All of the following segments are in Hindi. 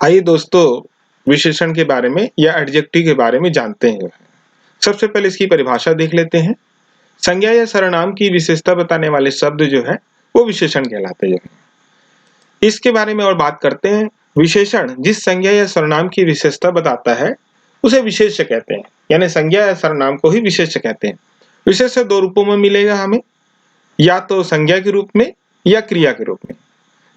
आइए दोस्तों विशेषण के बारे में या एडजेक्टिव के बारे में जानते हैं। सबसे पहले इसकी परिभाषा देख लेते हैं। संज्ञा या सर्वनाम की विशेषता बताने वाले शब्द जो है वो विशेषण कहलाते हैं। इसके बारे में और बात करते हैं। विशेषण जिस संज्ञा या सर्वनाम की विशेषता बताता है उसे विशेष्य कहते हैं, यानी संज्ञा या सर्वनाम को ही विशेष्य कहते हैं। विशेष्य दो रूपों में मिलेगा हमें, या तो संज्ञा के रूप में या क्रिया के रूप में।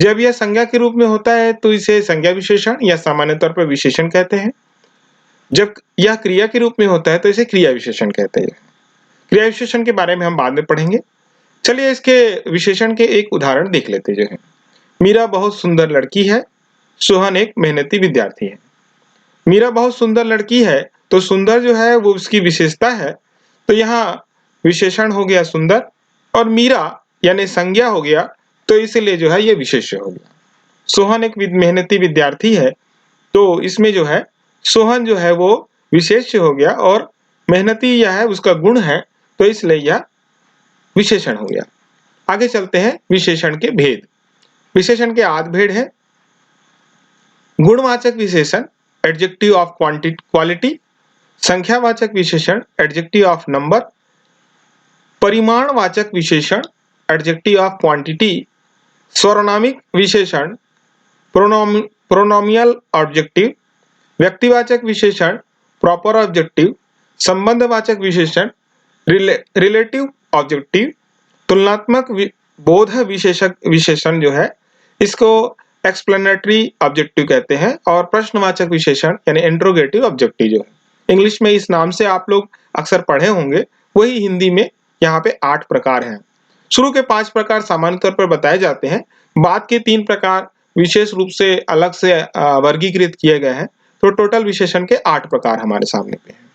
जब यह संज्ञा के रूप में होता है तो इसे संज्ञा विशेषण या सामान्य तौर पर विशेषण कहते हैं। जब यह क्रिया के रूप में होता है तो इसे क्रिया विशेषण कहते हैं। क्रिया विशेषण के बारे में हम बाद में पढ़ेंगे। चलिए इसके विशेषण के एक उदाहरण देख लेते जो है। मीरा बहुत सुंदर लड़की है, सोहन एक मेहनती विद्यार्थी है। मीरा बहुत सुंदर लड़की है, तो सुंदर जो है वो उसकी विशेषता है, तो यहाँ विशेषण हो गया सुंदर, और मीरा यानी संज्ञा हो गया, तो इसलिए जो है ये विशेष्य हो गया। सोहन एक मेहनती विद्यार्थी है, तो इसमें जो है सोहन जो है वो विशेष्य हो गया, और मेहनती यह है उसका गुण है, तो इसलिए यह विशेषण हो गया। आगे चलते हैं विशेषण के भेद। विशेषण के आठ भेद है। गुणवाचक विशेषण एडजेक्टिव ऑफ क्वालिटी, संख्यावाचक विशेषण एडजेक्टिव ऑफ नंबर, परिमाणवाचक विशेषण एडजेक्टिव ऑफ क्वांटिटी, सर्वनामिक विशेषण प्रोनोमियल ऑब्जेक्टिव, व्यक्तिवाचक विशेषण प्रॉपर ऑब्जेक्टिव, संबंधवाचक विशेषण रिलेटिव ऑब्जेक्टिव, तुलनात्मक बोध विशेषण जो है इसको एक्सप्लेनेटरी ऑब्जेक्टिव कहते हैं, और प्रश्नवाचक विशेषण यानी इंट्रोगेटिव ऑब्जेक्टिव जो है इंग्लिश में इस नाम से आप लोग अक्सर पढ़े होंगे, वही हिंदी में यहाँ पे 8 प्रकार हैं। शुरू के 5 प्रकार सामान्य तौर पर बताए जाते हैं, बाद के 3 प्रकार विशेष रूप से अलग से वर्गीकृत किए गए हैं, तो टोटल विशेषण के 8 प्रकार हमारे सामने पे हैं।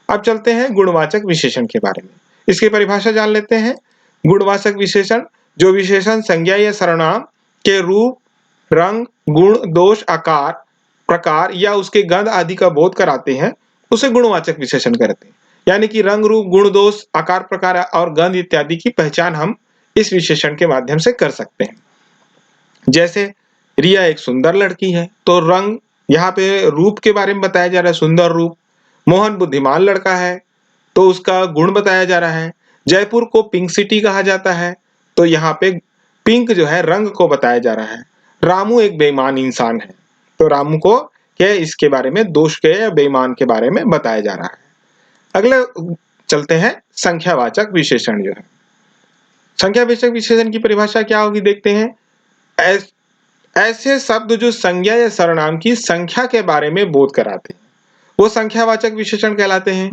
अब चलते हैं गुणवाचक विशेषण के बारे में। इसकी परिभाषा जान लेते हैं। गुणवाचक विशेषण जो विशेषण संज्ञा या सर्वनाम के रूप, रंग, गुण, दोष, आकार, प्रकार या उसके गंध आदि का बोध कराते हैं, उसे गुणवाचक विशेषण कहते हैं। यानी कि रंग, रूप, गुण, दोष, आकार, प्रकार और गंध इत्यादि की पहचान हम इस विशेषण के माध्यम से कर सकते हैं। जैसे रिया एक सुंदर लड़की है, तो रंग यहाँ पे रूप के बारे में बताया जा रहा है, सुंदर रूप। मोहन बुद्धिमान लड़का है, तो उसका गुण बताया जा रहा है। जयपुर को पिंक सिटी कहा जाता है, तो यहाँ पे पिंक जो है रंग को बताया जा रहा है। रामू एक बेईमान इंसान है, तो रामू को क्या इसके बारे में दोष के या बेईमान के बारे में बताया जा रहा है। अगले चलते हैं संख्यावाचक विशेषण जो है। संख्यावाचक विशेषण की परिभाषा क्या होगी देखते हैं। ऐसे शब्द जो संज्ञा या सर्वनाम की संख्या के बारे में बोध कराते हैं वो संख्यावाचक विशेषण कहलाते हैं।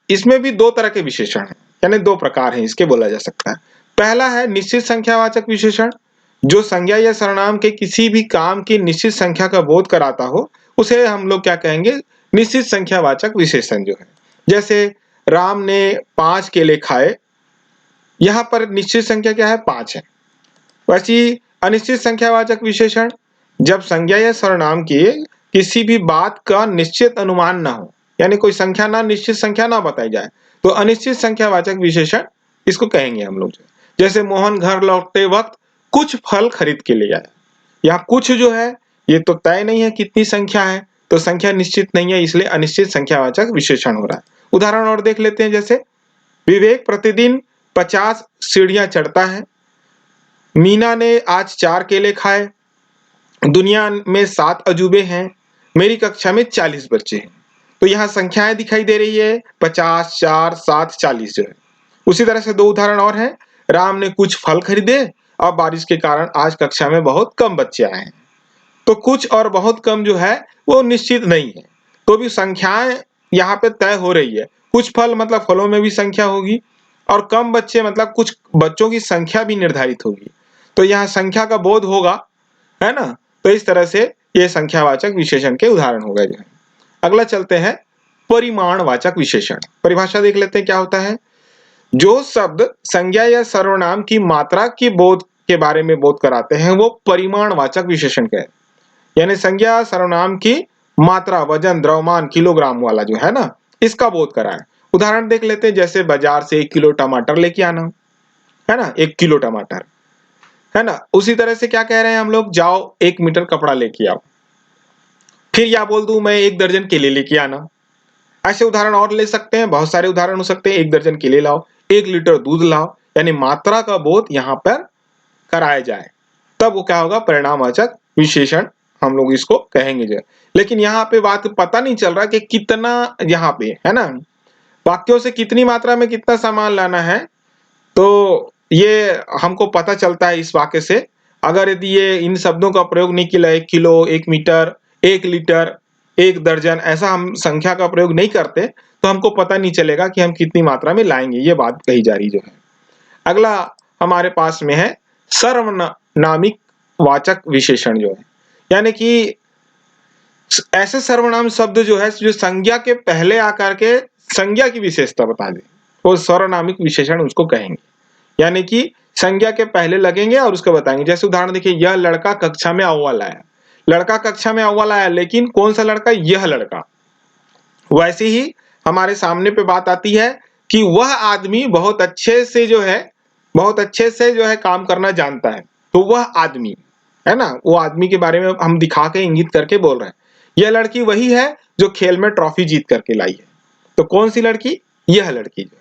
इसमें भी 2 तरह के विशेषण हैं, यानी 2 प्रकार हैं इसके बोला जा सकता है। पहला है निश्चित संख्यावाचक विशेषण, जो संज्ञा या सर्वनाम के किसी भी काम की निश्चित संख्या का बोध कराता हो, उसे हम लोग क्या कहेंगे, निश्चित संख्यावाचक विशेषण जो है। जैसे राम ने 5 केले खाए, यहाँ पर निश्चित संख्या क्या है, 5 है। वैसी अनिश्चित संख्यावाचक विशेषण जब संज्ञा या सर्वनाम की किसी भी बात का निश्चित अनुमान ना हो, यानी कोई संख्या ना, निश्चित संख्या ना बताई जाए, तो अनिश्चित संख्यावाचक विशेषण इसको कहेंगे हम लोग। जैसे मोहन घर लौटते वक्त कुछ फल खरीद के ले आया। यहाँ कुछ जो है ये तो तय नहीं है कितनी संख्या है, तो संख्या निश्चित नहीं है, इसलिए अनिश्चित संख्यावाचक विशेषण हो रहा है। उदाहरण और देख लेते हैं। जैसे विवेक प्रतिदिन 50 सीढ़ियां चढ़ता है। मीना ने आज 4 केले खाए। दुनिया में 7 अजूबे हैं। मेरी कक्षा में 40 बच्चे हैं। तो यहाँ संख्याएं दिखाई दे रही है 50, 4, 7, 40 जो है। उसी तरह से 2 उदाहरण और हैं। राम ने कुछ फल खरीदे और बारिश के कारण आज कक्षा में बहुत कम बच्चे आए हैं। तो कुछ और बहुत कम जो है वो निश्चित नहीं है, तो भी संख्याएं यहाँ पे तय हो रही है। कुछ फल मतलब फलों में भी संख्या होगी, और कम बच्चे मतलब कुछ बच्चों की संख्या भी निर्धारित होगी, तो यहाँ संख्या का बोध होगा, है ना। तो इस तरह से ये संख्यावाचक विशेषण के उदाहरण हो गए जो है। अगला चलते हैं परिमाणवाचक विशेषण। परिभाषा देख लेते हैं क्या होता है। जो शब्द संज्ञा या सर्वनाम की मात्रा की बोध के बारे में बोध कराते हैं वो परिमाणवाचक विशेषण कहते हैं। यानी संज्ञा सर्वनाम की मात्रा, वजन, द्रव्यमान, किलोग्राम वाला जो है ना, इसका बोध कराएं। उदाहरण देख लेते हैं। जैसे बाजार से 1 किलो टमाटर लेके आना, है ना, 1 किलो टमाटर। है ना। उसी तरह से क्या कह रहे हैं हम लोग, जाओ 1 मीटर कपड़ा लेके आओ। फिर या बोल दूं मैं 1 दर्जन केले लेके आना। ऐसे उदाहरण और ले सकते हैं, बहुत सारे उदाहरण हो सकते हैं। 1 दर्जन केले लाओ, 1 लीटर दूध लाओ, यानी मात्रा का बोध यहाँ पर कराया जाए, तब वो क्या होगा, परिणामवाचक विशेषण हम लोग इसको कहेंगे जो है। लेकिन यहाँ पे बात पता नहीं चल रहा कि कितना, यहाँ पे है ना, वाक्यों से कितनी मात्रा में कितना सामान लाना है, तो ये हमको पता चलता है इस वाक्य से। अगर यदि ये इन शब्दों का प्रयोग नहीं किया, 1 किलो, 1 मीटर, 1 लीटर, 1 दर्जन, ऐसा हम संख्या का प्रयोग नहीं करते, तो हमको पता नहीं चलेगा कि हम कितनी मात्रा में लाएंगे, ये बात कही जा रही जो है। अगला हमारे पास में है सर्वनामिक वाचक विशेषण जो है, यानी कि ऐसे सर्वनाम शब्द जो है जो संज्ञा के पहले आकर के संज्ञा की विशेषता बता दे, वो सर्वनामिक विशेषण उसको कहेंगे। यानी कि संज्ञा के पहले लगेंगे और उसको बताएंगे। जैसे उदाहरण देखिए, यह लड़का कक्षा में अव्वल आया। लड़का कक्षा में अव्वल आया, लेकिन कौन सा लड़का, यह लड़का। वैसे ही हमारे सामने पे बात आती है कि वह आदमी बहुत अच्छे से जो है, बहुत अच्छे से जो है काम करना जानता है, तो वह आदमी, है ना, वो आदमी के बारे में हम दिखा के इंगित करके बोल रहे हैं। यह लड़की वही है जो खेल में ट्रॉफी जीत करके लाई है, तो कौन सी लड़की, यह लड़की जो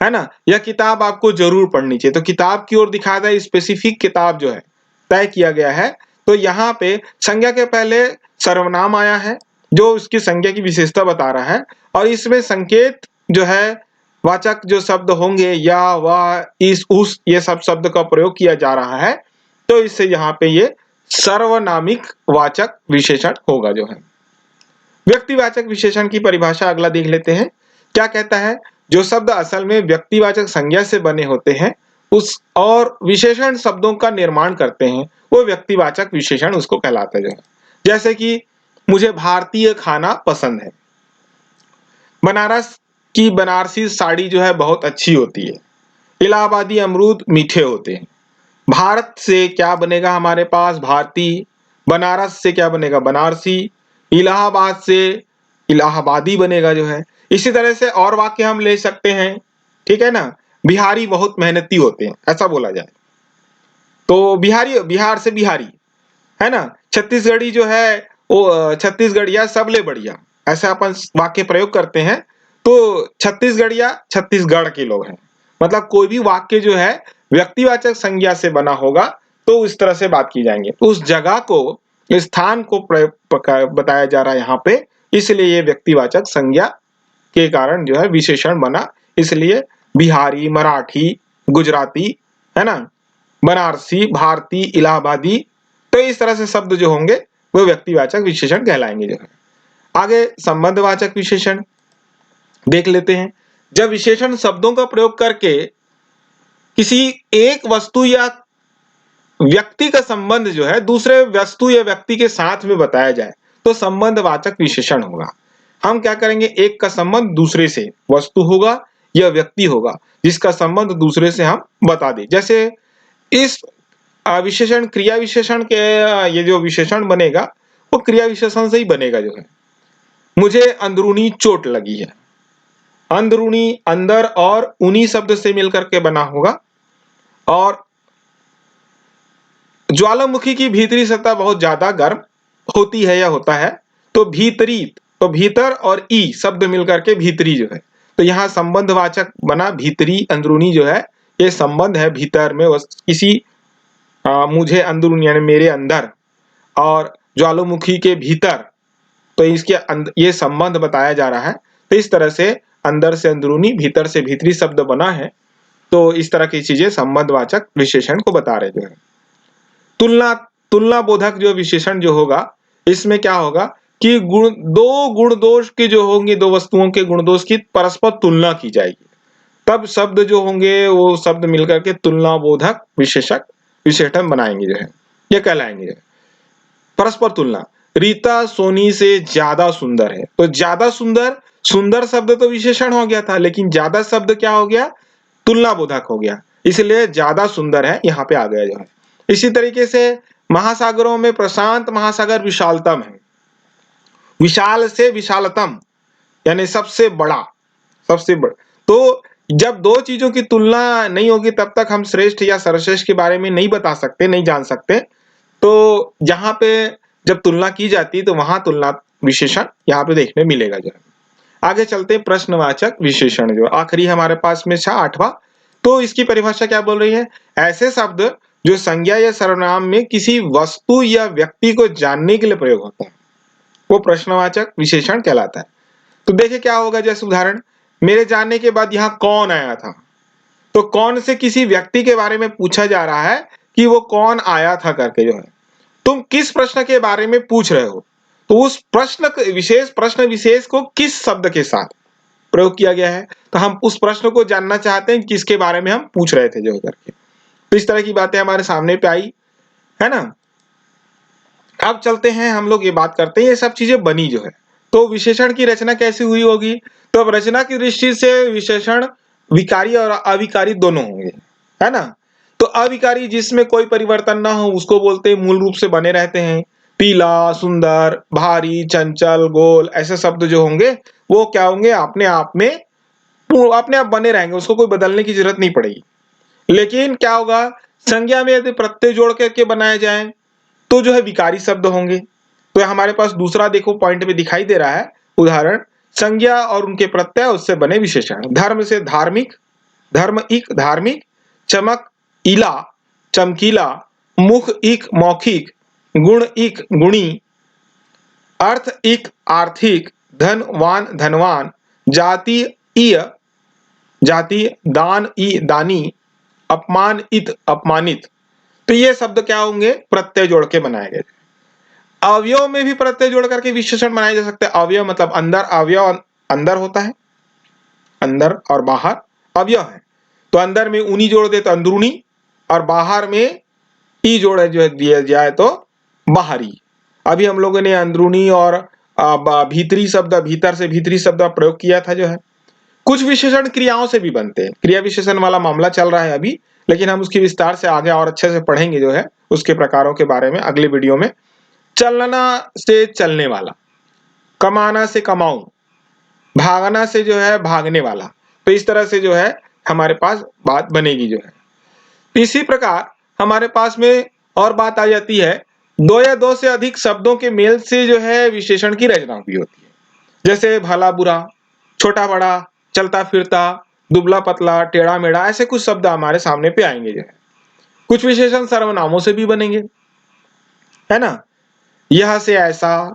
है ना। यह किताब आपको जरूर पढ़नी चाहिए, तो किताब की ओर दिखाया है, स्पेसिफिक किताब जो है तय किया गया है। तो यहाँ पे संज्ञा के पहले सर्वनाम आया है जो उसकी संज्ञा की विशेषता बता रहा है, और इसमें संकेत जो है, वाचक जो शब्द होंगे, या, वह, इस, उस, ये सब शब्द का प्रयोग किया जा रहा है, तो इससे यहाँ पे ये सर्वनामिक वाचक विशेषण होगा जो है। व्यक्तिवाचक विशेषण की परिभाषा अगला देख लेते हैं। क्या कहता है, जो शब्द असल में व्यक्तिवाचक संज्ञा से बने होते हैं उस और विशेषण शब्दों का निर्माण करते हैं, वो व्यक्तिवाचक विशेषण उसको कहलाता है जो है। जैसे कि मुझे भारतीय खाना पसंद है, बनारस की बनारसी साड़ी जो है बहुत अच्छी होती है, इलाहाबादी अमरूद मीठे होते हैं। भारत से क्या बनेगा हमारे पास, भारतीय, बनारस से क्या बनेगा, बनारसी, इलाहाबाद से इलाहाबादी बनेगा जो है। इसी तरह से और वाक्य हम ले सकते हैं, ठीक है ना। बिहारी बहुत मेहनती होते हैं, ऐसा बोला जाए तो बिहारी, बिहार से बिहारी, है ना। छत्तीसगढ़ी जो है वो छत्तीसगढ़िया सबले बढ़िया, ऐसे अपन वाक्य प्रयोग करते हैं, तो छत्तीसगढ़िया छत्तीसगढ़ के लोग हैं। मतलब कोई भी वाक्य जो है व्यक्तिवाचक संज्ञा से बना होगा तो इस तरह से बात की जाएंगे, तो उस जगह को, स्थान को बताया जा रहा है यहाँ पे, इसलिए ये व्यक्तिवाचक संज्ञा के कारण जो है विशेषण बना। इसलिए बिहारी, मराठी, गुजराती, है ना, बनारसी, भारती, इलाहाबादी, तो इस तरह से शब्द जो होंगे वो व्यक्तिवाचक विशेषण कहलाएंगे जो है। आगे संबंधवाचक विशेषण देख लेते हैं। जब विशेषण शब्दों का प्रयोग करके किसी एक वस्तु या व्यक्ति का संबंध जो है दूसरे वस्तु या व्यक्ति के साथ में बताया जाए तो संबंधवाचक विशेषण होगा। हम क्या करेंगे, एक का संबंध दूसरे से, वस्तु होगा या व्यक्ति होगा जिसका संबंध दूसरे से हम बता दें। जैसे इस विशेषण, क्रिया विशेषण के, ये जो विशेषण बनेगा वो क्रिया विशेषण से ही बनेगा जो है। मुझे अंदरूनी चोट लगी है, अंदरूनी अंदर और उन्हीं शब्द से मिलकर के बना होगा। और ज्वालामुखी की भीतरी सतह बहुत ज्यादा गर्म होती है या होता है, तो भीतरी, तो भीतर और ई शब्द मिलकर के भीतरी जो है, तो यहाँ संबंधवाचक बना भीतरी, अंदरूनी जो है ये संबंध है भीतर में किसी, मुझे अंदरूनी यानी मेरे अंदर, और ज्वालामुखी के भीतर, तो इसके ये संबंध बताया जा रहा है। तो इस तरह से अंदर से अंदरूनी, भीतर से भीतरी शब्द बना है, तो इस तरह की चीजें संबंधवाचक विशेषण को बता रहे जो है। तुलना, तुलना बोधक जो विशेषण जो होगा, इसमें क्या होगा कि दो गुण दोष के जो होंगे, दो वस्तुओं के गुण दोष की परस्पर तुलना की जाएगी, तब शब्द जो होंगे वो शब्द मिलकर के तुलना बोधक विशेषण बनाएंगे जो है, ये कहलाएंगे। परस्पर तुलना, रीता सोनी से ज्यादा सुंदर है, तो ज्यादा सुंदर, सुंदर शब्द तो विशेषण हो गया था, लेकिन ज्यादा शब्द क्या हो गया, तुलना बोधक हो गया, इसलिए ज्यादा सुंदर है यहाँ पे आ गया जो है। इसी तरीके से महासागरों में प्रशांत महासागर विशालतम है, विशाल से विशालतम यानी सबसे बड़ा, सबसे बड़ा, तो जब दो चीजों की तुलना नहीं होगी तब तक हम श्रेष्ठ या सर्वश्रेष्ठ के बारे में नहीं बता सकते, नहीं जान सकते। तो जहां पे जब तुलना की जाती है तो वहां तुलना विशेषण यहाँ पे देखने मिलेगा जो है। आगे चलते हैं, प्रश्नवाचक विशेषण जो आखिरी हमारे पास में था 8वां। तो इसकी परिभाषा क्या बोल रही है? ऐसे शब्द जो संज्ञा या सर्वनाम में किसी वस्तु या व्यक्ति को जानने के लिए प्रयोग होता है वो प्रश्नवाचक विशेषण कहलाता है। तो देखिए क्या होगा, जैसे उदाहरण, मेरे जानने के बाद यहाँ कौन आया था। तो कौन से किसी व्यक्ति के बारे में पूछा जा रहा है कि वो कौन आया था करके जो है। तुम किस प्रश्न के बारे में पूछ रहे हो, तो उस प्रश्न विशेष को किस शब्द के साथ प्रयोग किया गया है, तो हम उस प्रश्न को जानना चाहते हैं किसके बारे में हम पूछ रहे थे जो करके। तो इस तरह की बातें हमारे सामने पे आई है ना। अब चलते हैं, हम लोग ये बात करते हैं ये सब चीजें बनी जो है, तो विशेषण की रचना कैसी हुई होगी। तो अब रचना की दृष्टि से विशेषण विकारी और अविकारी दोनों होंगे, है ना। तो अविकारी जिसमें कोई परिवर्तन ना हो उसको बोलते हैं मूल रूप से बने रहते हैं। पीला, सुंदर, भारी, चंचल, गोल, ऐसे शब्द जो होंगे वो क्या होंगे, अपने आप में अपने आप बने रहेंगे, उसको कोई बदलने की जरूरत नहीं पड़ेगी। लेकिन क्या होगा, संज्ञा में यदि प्रत्यय जोड़ करके बनाए जाए तो जो है विकारी शब्द होंगे। तो हमारे पास दूसरा देखो पॉइंट में दिखाई दे रहा है उदाहरण, संज्ञा और उनके प्रत्यय उससे बने विशेषण। धर्म से धार्मिक, धर्म इक धार्मिक, चमक इला चमकीला, मुख इक मौखिक, गुण इक गुणी, अर्थ इक आर्थिक, धनवान धनवान, जाति इय जाति, दान ई दानी, अपमान इत अपमानित। तो ये शब्द क्या होंगे, प्रत्यय जोड़ के बनाए गए। अवयव में भी प्रत्यय जोड़ करके विशेषण बनाए जा सकते हैं। अवयव मतलब अंदर, अवयव अंदर होता है, अंदर और बाहर अवयव है। तो अंदर में ऊनी जोड़ दे तो अंदरूनी, और बाहर में ई जोड़ जो है दिया जाए तो बाहरी। अभी हम लोगों ने अंदरूनी और भीतरी शब्द, भीतर से भीतरी शब्द प्रयोग किया था जो है। कुछ विशेषण क्रियाओं से भी बनते हैं, क्रिया विशेषण वाला मामला चल रहा है अभी, लेकिन हम उसकी विस्तार से आगे और अच्छे से पढ़ेंगे जो है उसके प्रकारों के बारे में अगले वीडियो में। चलना से चलने वाला, कमाना से कमाऊं, भागना से जो है भागने वाला। तो इस तरह से जो है हमारे पास बात बनेगी जो है। इसी प्रकार हमारे पास में और बात आ जाती है, दो या दो से अधिक शब्दों के मेल से जो है विशेषण की रचना भी होती है। जैसे भला बुरा, छोटा बड़ा, चलता फिरता, दुबला पतला, टेढ़ा मेढ़ा, ऐसे कुछ शब्द हमारे सामने पे आएंगे जो है। कुछ विशेषण सर्वनामों से भी बनेंगे, है ना। यह से ऐसा,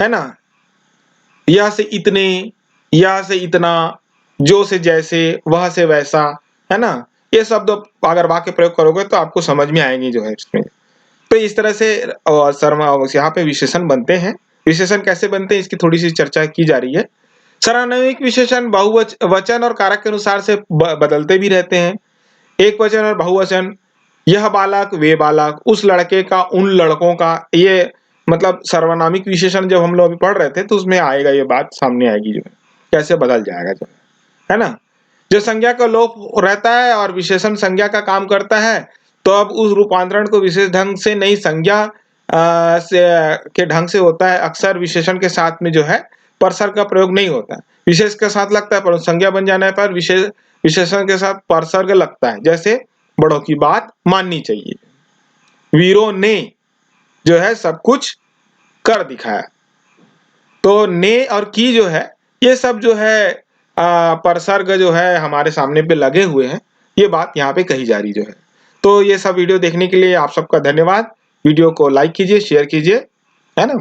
है ना, यह से इतने, यह से इतना, जो से जैसे, वह से वैसा, है ना। ये शब्द अगर वाक्य प्रयोग करोगे तो आपको समझ में आएंगे जो है इसमें। तो इस तरह से यहाँ पे विशेषण बनते हैं। विशेषण कैसे बनते हैं इसकी थोड़ी सी चर्चा की जा रही है। सर्वनामिक विशेषण बहुवचन और कारक के अनुसार से बदलते भी रहते हैं। एक वचन और बहुवचन, यह बालक, वे बालक, उस लड़के का, उन लड़कों का, ये मतलब सर्वनामिक विशेषण जब हम लोग अभी पढ़ रहे थे तो उसमें आएगा, ये बात सामने आएगी जो है कैसे बदल जाएगा जो है ना। जो संज्ञा का लोप रहता है और विशेषण संज्ञा का काम करता है, तो अब उस रूपांतरण को विशेष ढंग से नहीं संज्ञा से के ढंग से होता है। अक्सर विशेषण के साथ में जो है परसर्ग का प्रयोग नहीं होता है, विशेष के साथ लगता है, पर संज्ञा बन जाने पर विशेषण के साथ परसर्ग लगता है। जैसे बड़ों की बात माननी चाहिए, वीरों ने जो है सब कुछ कर दिखाया। तो ने और की जो है ये सब जो है परसर्ग जो है हमारे सामने पे लगे हुए हैं, ये बात यहाँ पे कही जा रही जो है। तो ये सब वीडियो देखने के लिए आप सबका धन्यवाद। वीडियो को लाइक कीजिए, शेयर कीजिए, है ना।